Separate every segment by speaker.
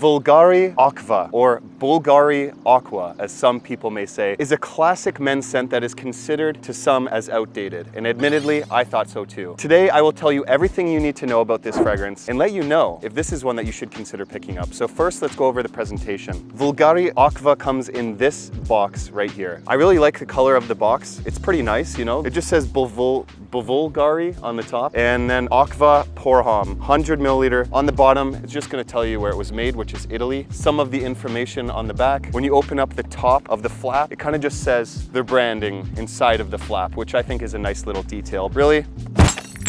Speaker 1: Bvlgari Aqva, or Bvlgari Aqva, as some people may say, is a classic men's scent that is considered to some as outdated. And admittedly, I thought so too. Today, I will tell you everything you need to know about this fragrance and let you know if this is one that you should consider picking up. So first, let's go over the presentation. Bvlgari Aqva comes in this box right here. I really like the color of the box. It's pretty nice, you know. It just says Bvlgari on the top, and then Aqva Pour Homme, 100 milliliter. On the bottom, it's just gonna tell you where it was made, which is Italy. Some of the information on the back. When you open up the top of the flap, it kind of just says their branding inside of the flap, which I think is a nice little detail. Really?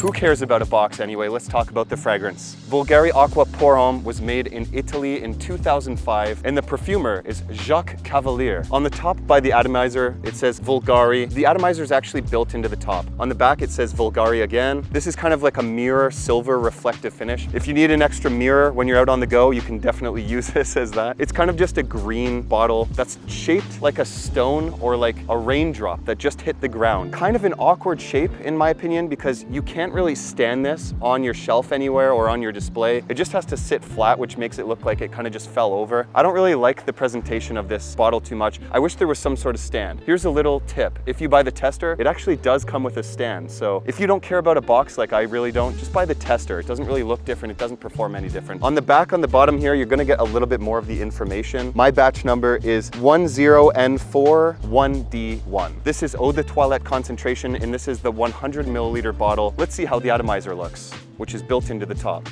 Speaker 1: Who cares about a box anyway? Let's talk about the fragrance. Bvlgari Aqva Pour Homme was made in Italy in 2005, and the perfumer is Jacques Cavalier. On the top by the atomizer, it says Bvlgari. The atomizer is actually built into the top. On the back, it says Bvlgari again. This is kind of like a mirror silver reflective finish. If you need an extra mirror when you're out on the go, you can definitely use this as that. It's kind of just a green bottle that's shaped like a stone or like a raindrop that just hit the ground. Kind of an awkward shape in my opinion, because you can't really stand this on your shelf anywhere or on your display. It just has to sit flat, which makes it look like it kind of just fell over. I don't really like the presentation of this bottle too much. I wish there was some sort of stand. Here's a little tip. If you buy the tester, it actually does come with a stand. So if you don't care about a box like I really don't, just buy the tester. It doesn't really look different. It doesn't perform any different. On the back, on the bottom here, you're gonna get a little bit more of the information. My batch number is 10N41D1. This is eau de toilette concentration, and this is the 100 milliliter bottle. Let's see how the atomizer looks, which is built into the top.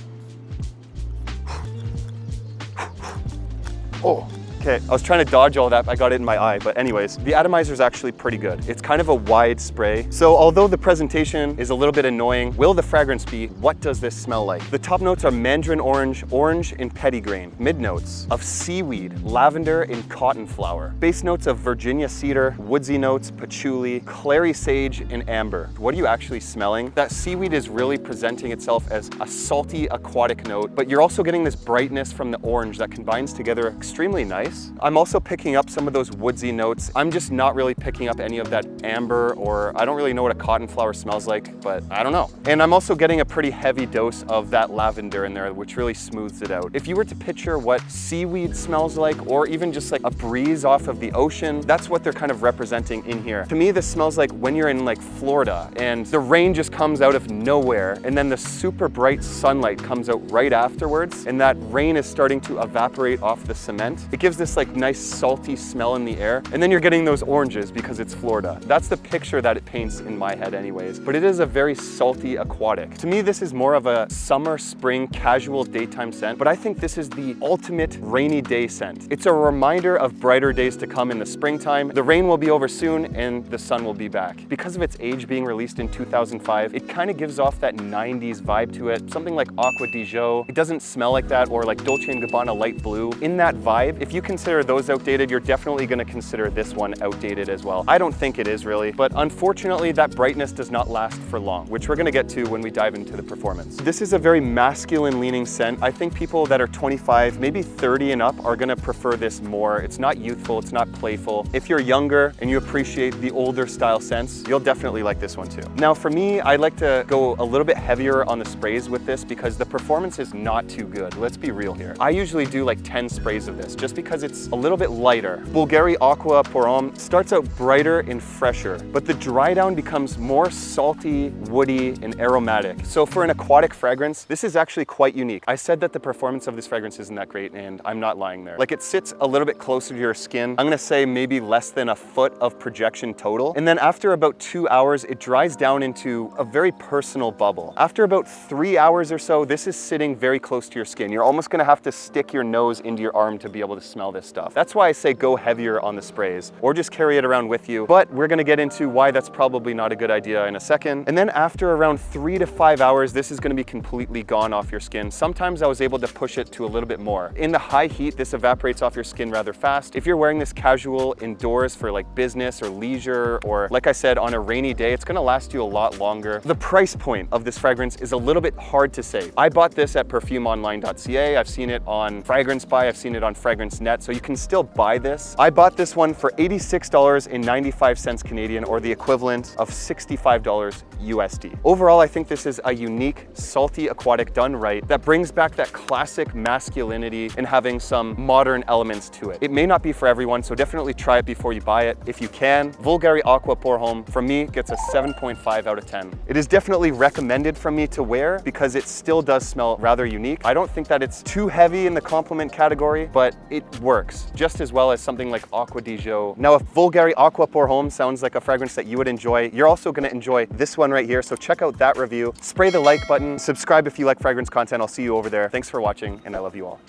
Speaker 1: Oh. Okay, I was trying to dodge all that, I got it in my eye, but anyways, the atomizer is actually pretty good. It's kind of a wide spray. So although the presentation is a little bit annoying, will the fragrance be? What does this smell like? The top notes are Mandarin orange, orange and petitgrain. Mid notes of seaweed, lavender and cotton flower. Base notes of Virginia cedar, woodsy notes, patchouli, clary sage and amber. What are you actually smelling? That seaweed is really presenting itself as a salty aquatic note, but you're also getting this brightness from the orange that combines together extremely nice. I'm also picking up some of those woodsy notes. I'm just not really picking up any of that amber, or I don't really know what a cotton flower smells like, but I don't know. And I'm also getting a pretty heavy dose of that lavender in there, which really smooths it out. If you were to picture what seaweed smells like, or even just like a breeze off of the ocean, that's what they're kind of representing in here. To me, this smells like when you're in like Florida and the rain just comes out of nowhere, and then the super bright sunlight comes out right afterwards, and that rain is starting to evaporate off the cement. It gives this like nice salty smell in the air, and then you're getting those oranges because it's Florida. That's the picture that it paints in my head anyways, but it is a very salty aquatic. To me, this is more of a summer, spring, casual daytime scent, but I think this is the ultimate rainy day scent. It's a reminder of brighter days to come in the springtime. The rain will be over soon and the sun will be back. Because of its age being released in 2005, it kind of gives off that 90s vibe to it, something like Aqua di Gio. It doesn't smell like that, or like Dolce & Gabbana light blue. In that vibe, if you consider those outdated, you're definitely going to consider this one outdated as well. I don't think it is really, but unfortunately that brightness does not last for long, which we're going to get to when we dive into the performance. This is a very masculine leaning scent. I think people that are 25, maybe 30 and up are going to prefer this more. It's not youthful, it's not playful. If you're younger and you appreciate the older style scents, you'll definitely like this one too. Now for me, I like to go a little bit heavier on the sprays with this because the performance is not too good. Let's be real here. I usually do like 10 sprays of this just because it's a little bit lighter. Bvlgari Aqva Pour Homme starts out brighter and fresher, but the dry down becomes more salty, woody, and aromatic. So for an aquatic fragrance, this is actually quite unique. I said that the performance of this fragrance isn't that great, and I'm not lying there. Like, it sits a little bit closer to your skin. I'm gonna say maybe less than a foot of projection total. And then after about 2 hours, it dries down into a very personal bubble. After about 3 hours or so, this is sitting very close to your skin. You're almost gonna have to stick your nose into your arm to be able to smell this stuff. That's why I say go heavier on the sprays, or just carry it around with you. But we're gonna get into why that's probably not a good idea in a second. And then after around 3 to 5 hours, this is gonna be completely gone off your skin. Sometimes I was able to push it to a little bit more. In the high heat, this evaporates off your skin rather fast. If you're wearing this casual indoors for like business or leisure, or like I said, on a rainy day, it's gonna last you a lot longer. The price point of this fragrance is a little bit hard to say. I bought this at perfumeinline.ca. I've seen it on Fragrance Buy, I've seen it on Fragrance Net, so you can still buy this. I bought this one for $86.95 Canadian, or the equivalent of $65 USD. Overall, I think this is a unique, salty aquatic done right that brings back that classic masculinity and having some modern elements to it. It may not be for everyone, so definitely try it before you buy it. If you can, Bvlgari Aqva Pour Homme, from me, gets a 7.5 out of 10. It is definitely recommended from me to wear because it still does smell rather unique. I don't think that it's too heavy in the compliment category, but it works just as well as something like Aqua di Jo. Now, if Bvlgari Aqva Pour Homme sounds like a fragrance that you would enjoy, you're also gonna enjoy this one right here. So check out that review, spray the like button, subscribe if you like fragrance content. I'll see you over there. Thanks for watching, and I love you all.